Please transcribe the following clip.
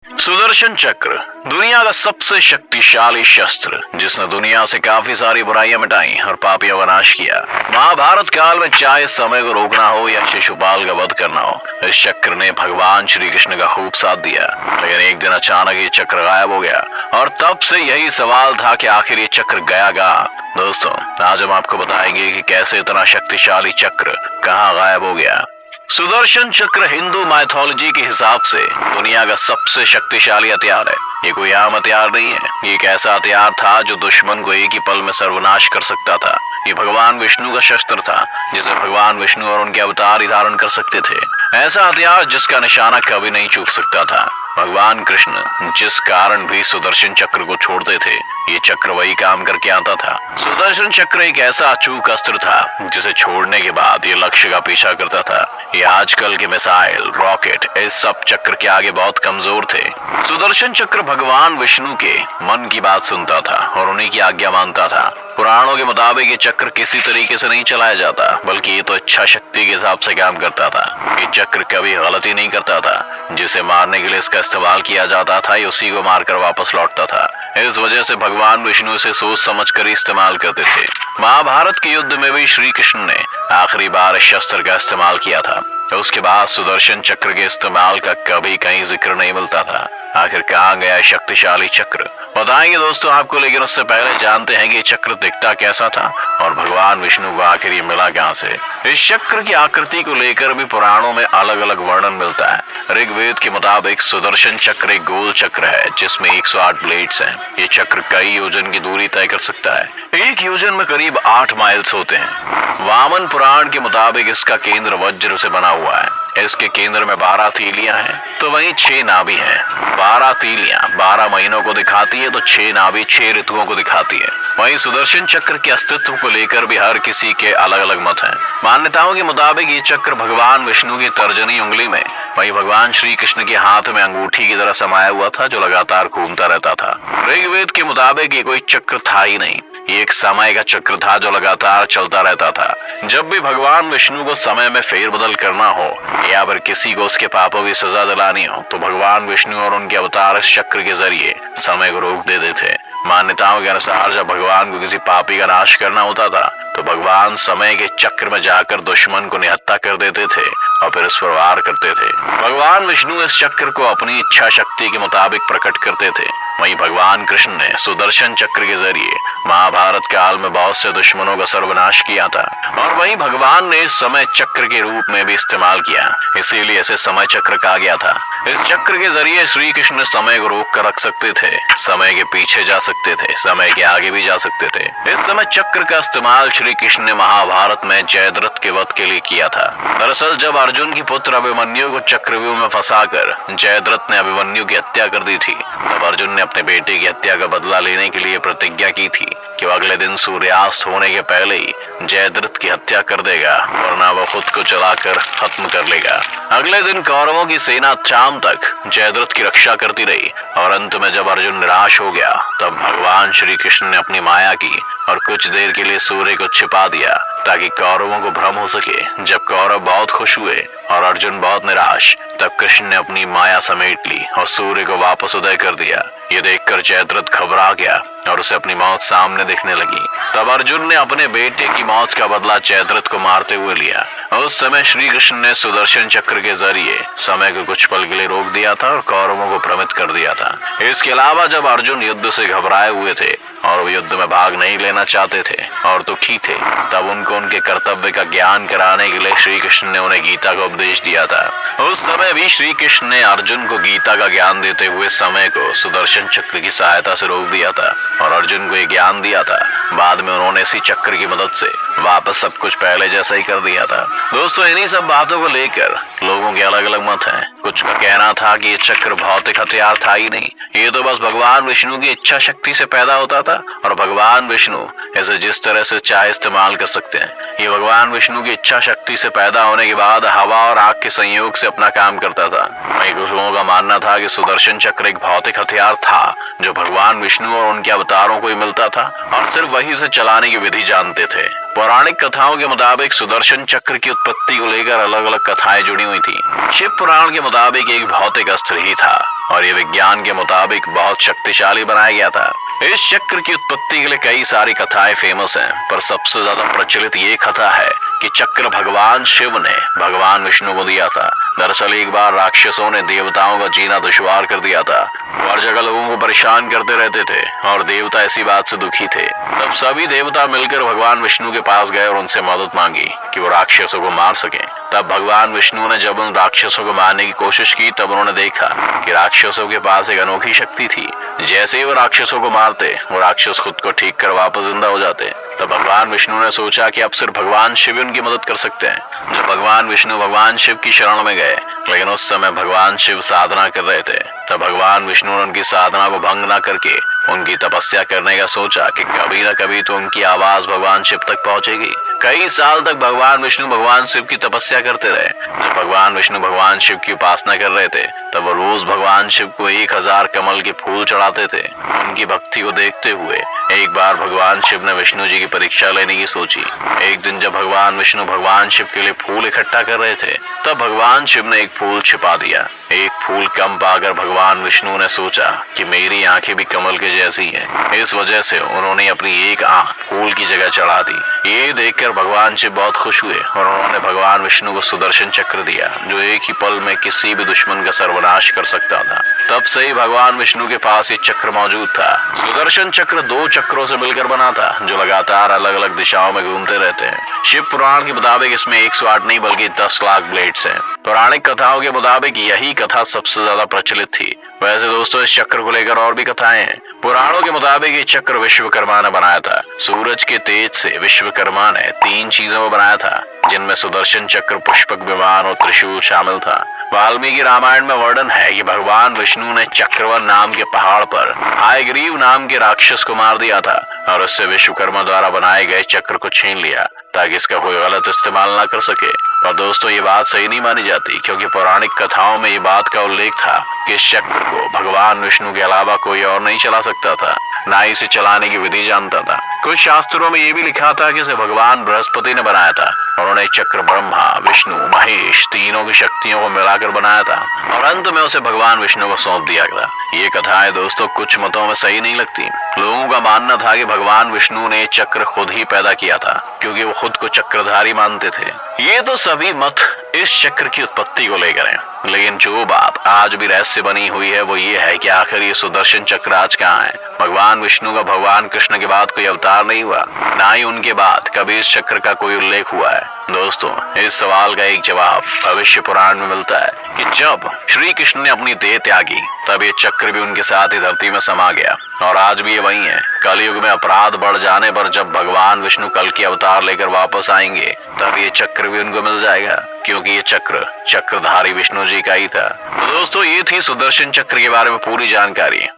सुदर्शन चक्र दुनिया का सबसे शक्तिशाली शस्त्र, जिसने दुनिया से काफी सारी बुराइयां मिटाई और पापियों का नाश किया। महाभारत काल में चाहे समय को रोकना हो या शिशुपाल का वध करना हो, इस चक्र ने भगवान श्री कृष्ण का खूब साथ दिया। लेकिन एक दिन अचानक ये चक्र गायब हो गया और तब से यही सवाल था कि आखिर ये चक्र गया कहाँ। दोस्तों, आज हम आपको बताएंगे कि कैसे इतना शक्तिशाली चक्र कहाँ गायब हो गया। सुदर्शन चक्र हिंदू माइथोलॉजी के हिसाब से दुनिया का सबसे शक्तिशाली हथियार है। ये कोई आम हथियार नहीं है, ये एक ऐसा हथियार था जो दुश्मन को एक ही पल में सर्वनाश कर सकता था। ये भगवान विष्णु का शस्त्र था, जिसे भगवान विष्णु और उनके अवतार ही धारण कर सकते थे। ऐसा हथियार जिसका निशाना कभी नहीं चूक सकता था। भगवान कृष्ण जिस कारण भी सुदर्शन चक्र को छोड़ते थे, ये चक्र वही काम करके आता था। सुदर्शन चक्र एक ऐसा अचूक अस्त्र था जिसे छोड़ने के बाद ये लक्ष्य का पीछा करता था। ये आजकल के मिसाइल, रॉकेट, इस सब चक्र के आगे बहुत कमजोर थे। सुदर्शन चक्र भगवान विष्णु के मन की बात सुनता था और उन्हीं की आज्ञा मानता था। पुराणों के मुताबिक ये चक्र किसी तरीके से नहीं चलाया जाता, बल्कि ये तो इच्छा शक्ति के हिसाब से काम करता था। ये चक्र कभी गलती नहीं करता था। जिसे मारने के लिए इसका इस्तेमाल किया जाता था, ये उसी को मारकर वापस लौटता था। इस वजह से भगवान विष्णु इसे सोच समझ कर इस्तेमाल करते थे। महाभारत के युद्ध में भी श्री कृष्ण ने आखिरी बार इस शस्त्र का इस्तेमाल किया था। उसके बाद सुदर्शन चक्र के इस्तेमाल का कभी कहीं जिक्र नहीं मिलता था। आखिर कहाँ गया शक्तिशाली चक्र, बताएंगे दोस्तों आपको। लेकिन उससे पहले जानते हैं कि ये चक्र दिखता कैसा था और भगवान विष्णु को आखिर ये मिला कहाँ से। इस चक्र की आकृति को लेकर भी पुराणों में अलग अलग वर्णन मिलता है। ऋग्वेद के मुताबिक सुदर्शन चक्र एक गोल चक्र है जिसमें 108 ब्लेड्स हैं। ये चक्र कई योजन की दूरी तय कर सकता है। एक योजन में करीब 8 माइल्स होते हैं। वामन पुराण के मुताबिक इसका केंद्र वज्र से बना हुआ है। इसके केंद्र में 12 तीलियां हैं, तो वहीं 6 नाभि हैं। 12 तीलियां 12 महीनों को दिखाती है, तो 6 नाभि 6 ऋतुओं को दिखाती है। वहीं सुदर्शन चक्र के अस्तित्व को लेकर भी हर किसी के अलग अलग मत हैं। मान्यताओं के मुताबिक ये चक्र भगवान विष्णु की तर्जनी उंगली में, वहीं भगवान श्री कृष्ण के हाथ में अंगूठी की तरह समाया हुआ था, जो लगातार घूमता रहता था। ऋग्वेद के मुताबिक ये कोई चक्र था ही नहीं, ये एक समय का चक्र था जो लगातार चलता रहता था। जब भी भगवान विष्णु को समय में फेरबदल करना हो या फिर किसी को उसके पापों की सजा दिलानी हो, तो भगवान विष्णु और उनके अवतार इस चक्र के जरिए समय को रोक देते थे। मान्यताओं के अनुसार जब भगवान को किसी पापी का नाश करना होता था, तो भगवान समय के चक्र में जाकर दुश्मन को निहत्था कर देते थे और फिर इस पर वार करते थे। भगवान विष्णु इस चक्र को अपनी इच्छा शक्ति के मुताबिक प्रकट करते थे। वहीं भगवान कृष्ण ने सुदर्शन चक्र के जरिए महाभारत काल में बहुत से दुश्मनों का सर्वनाश किया था और वहीं भगवान ने समय चक्र के रूप में भी इस्तेमाल किया, इसीलिए इसे समय चक्र कहा गया था। इस चक्र के जरिए श्री कृष्ण समय को रोक कर रख सकते थे, समय के पीछे जा सकते थे, समय के आगे भी जा सकते थे। इस समय चक्र का इस्तेमाल श्री कृष्ण ने महाभारत में जयद्रथ के वध के लिए किया था। दरअसल जब अर्जुन की पुत्र अभिमन्यु को चक्रव्यूह में फंसाकर जयद्रथ ने अभिमन्यु की हत्या कर दी थी, तब अर्जुन ने अपने बेटे की हत्या का बदला लेने के लिए प्रतिज्ञा की थी कि वह अगले दिन सूर्यास्त होने के पहले ही जयद्रथ की हत्या कर देगा, वरना वह खुद को जलाकर खत्म कर लेगा। अगले दिन कौरवों की सेना शाम तक जयद्रथ की रक्षा करती रही और अंत में जब अर्जुन निराश हो गया, तब भगवान श्री कृष्ण ने अपनी माया की और कुछ देर के लिए सूर्य को छिपा दिया ताकि कौरवों को भ्रम हो सके। जब कौरव बहुत खुश हुए और अर्जुन बहुत निराश, तब कृष्ण ने अपनी माया समेट ली और सूर्य को वापस उदय कर दिया। ये देखकर जयद्रथ घबरा गया और उसे अपनी मौत सामने दिखने लगी। तब अर्जुन ने अपने बेटे की मौत का बदला जयद्रथ को मारते हुए लिया। उस समय श्री कृष्ण ने सुदर्शन चक्र के जरिए समय को कुछ पल के लिए रोक दिया था और कौरवों को भ्रमित कर दिया था। इसके अलावा जब अर्जुन युद्ध से घबराए हुए थे और वो युद्ध में भाग नहीं लेना चाहते थे और दुखी थे, तब उनको उनके कर्तव्य का ज्ञान कराने के लिए श्री कृष्ण ने उन्हें गीता का उपदेश दिया था। उस समय भी श्री कृष्ण ने अर्जुन को गीता का ज्ञान देते हुए समय को सुदर्शन चक्र की सहायता से रोक दिया था और अर्जुन को ये ज्ञान दिया था। बाद में उन्होंने इसी चक्र की मदद से वापस सब कुछ पहले जैसा ही कर दिया था। दोस्तों, इन्हीं सब बातों को लेकर लोगों के अलग अलग मत हैं। कुछ का कहना था कि ये चक्र भौतिक हथियार था ही नहीं, ये तो बस भगवान विष्णु की इच्छा शक्ति से पैदा होता था और भगवान विष्णु इसे जिस तरह से चाहे इस्तेमाल कर सकते हैं। ये भगवान विष्णु की इच्छा शक्ति से पैदा होने के बाद हवा और आग के संयोग से अपना काम करता था। वहीं कुछ लोगों का मानना था कि सुदर्शन चक्र एक भौतिक हथियार था जो भगवान विष्णु और उनके अवतारों को ही मिलता था और सिर्फ वही से चलाने की विधि जानते थे। पौराणिक कथाओं के मुताबिक सुदर्शन चक्र की उत्पत्ति को लेकर अलग अलग कथाएं जुड़ी हुई थी। शिव पुराण के मुताबिक एक भौतिक अस्त्र ही था और ये विज्ञान के मुताबिक बहुत शक्तिशाली बनाया गया था। इस चक्र की उत्पत्ति के लिए कई सारी कथाएं फेमस हैं, पर सबसे ज्यादा प्रचलित ये कथा है कि चक्र भगवान शिव ने भगवान विष्णु को दिया था। दरअसल एक बार राक्षसों ने देवताओं का जीना दुश्वार कर दिया था। वो हर जगह लोगों को परेशान करते रहते थे और देवता इसी बात से दुखी थे। तब सभी देवता मिलकर भगवान विष्णु के पास गए और उनसे मदद मांगी कि वो राक्षसों को मार सकें। तब भगवान विष्णु ने जब उन राक्षसों को मारने की कोशिश की, तब उन्होंने देखा कि राक्षसों के पास एक अनोखी शक्ति थी। जैसे ही वो राक्षसों को मारते, वो राक्षस खुद को ठीक कर वापस जिंदा हो जाते। तब भगवान विष्णु ने सोचा कि अब सिर्फ भगवान शिव उनकी मदद कर सकते हैं। जब भगवान विष्णु भगवान शिव की शरण में गए, लेकिन उस समय भगवान शिव साधना कर रहे थे। तब भगवान विष्णु ने उनकी साधना को भंग न करके उनकी तपस्या करने का सोचा कि कभी न कभी तो उनकी आवाज भगवान शिव तक पहुंचेगी। कई साल तक भगवान विष्णु भगवान शिव की तपस्या करते रहे। जब भगवान विष्णु भगवान शिव की उपासना कर रहे थे, तब वो रोज भगवान शिव को 1000 कमल के फूल चढ़ाते थे। उनकी भक्ति को देखते हुए एक बार भगवान शिव ने विष्णु जी की परीक्षा लेने की सोची। एक दिन जब भगवान विष्णु भगवान शिव के लिए फूल इकट्ठा कर रहे थे, तब भगवान शिव ने एक फूल छिपा दिया। एक फूल कम पाकर भगवान विष्णु ने सोचा कि मेरी आंखें भी कमल के जैसी हैं। इस वजह से उन्होंने अपनी एक आंख फूल की जगह चढ़ा दी। ये देखकर भगवान शिव बहुत खुश हुए और उन्होंने भगवान विष्णु को सुदर्शन चक्र दिया, जो एक ही पल में किसी भी दुश्मन का सर्वनाश कर सकता था। तब से ही भगवान विष्णु के पास ये चक्र मौजूद था। सुदर्शन चक्र 2 चक्रों से मिलकर बना था, जो लगातार अलग अलग दिशाओं में घूमते रहते हैं। शिव पुराण के मुताबिक इसमें 108 नहीं बल्कि 10 लाख ब्लेड्स हैं। पौराणिक कथाओं के मुताबिक यही कथा सबसे ज्यादा प्रचलित थी। वैसे दोस्तों, इस चक्र को लेकर और भी कथाएं हैं। पुराणों के मुताबिक ये चक्र विश्वकर्मा ने बनाया था। सूरज के तेज से विश्वकर्मा ने 3 चीजों को बनाया था, जिनमें सुदर्शन चक्र, पुष्पक विमान और त्रिशूल शामिल था। वाल्मीकि रामायण में वर्णन है कि भगवान विष्णु ने चक्रवन नाम के पहाड़ पर हायग्रीव नाम के राक्षस को मार दिया था और उससे विश्वकर्मा द्वारा बनाए गए चक्र को छीन लिया, ताकि इसका कोई गलत इस्तेमाल ना कर सके। और दोस्तों, ये बात सही नहीं मानी जाती, क्योंकि पौराणिक कथाओं में ये बात का उल्लेख था कि इस चक्र को भगवान विष्णु के अलावा कोई और नहीं चला सकता था, ना ही इसे चलाने की विधि जानता था। कुछ शास्त्रों में ये भी लिखा था कि इसे भगवान बृहस्पति ने बनाया था। उन्होंने चक्र ब्रह्मा, विष्णु, महेश तीनों की शक्तियों को मिलाकर बनाया था और अंत में उसे भगवान विष्णु को सौंप दिया गया। ये कथाएं दोस्तों कुछ मतों में सही नहीं लगती। लोगों का मानना था कि भगवान विष्णु ने चक्र खुद ही पैदा किया था, क्योंकि वो खुद को चक्रधारी मानते थे। ये तो सभी मत इस चक्र की उत्पत्ति को लेकर हैं, लेकिन जो बात आज भी रहस्य बनी हुई है वो ये है कि आखिर ये सुदर्शन चक्र आज कहाँ है। भगवान विष्णु का भगवान कृष्ण के बाद कोई अवतार नहीं हुआ, ना ही उनके बाद कभी इस चक्र का कोई उल्लेख हुआ है। दोस्तों, इस सवाल का एक जवाब भविष्य पुराण में मिलता है कि जब श्री कृष्ण ने अपनी देह त्यागी, तब ये चक्र भी उनके साथ ही धरती में समा गया और आज भी ये वही है। कलयुग में अपराध बढ़ जाने पर जब भगवान विष्णु कल की अवतार लेकर वापस आएंगे, तब ये चक्र भी उनको मिल जाएगा, क्योंकि ये चक्र चक्रधारी विष्णु जी का ही था। तो दोस्तों, ये थी सुदर्शन चक्र के बारे में पूरी जानकारी।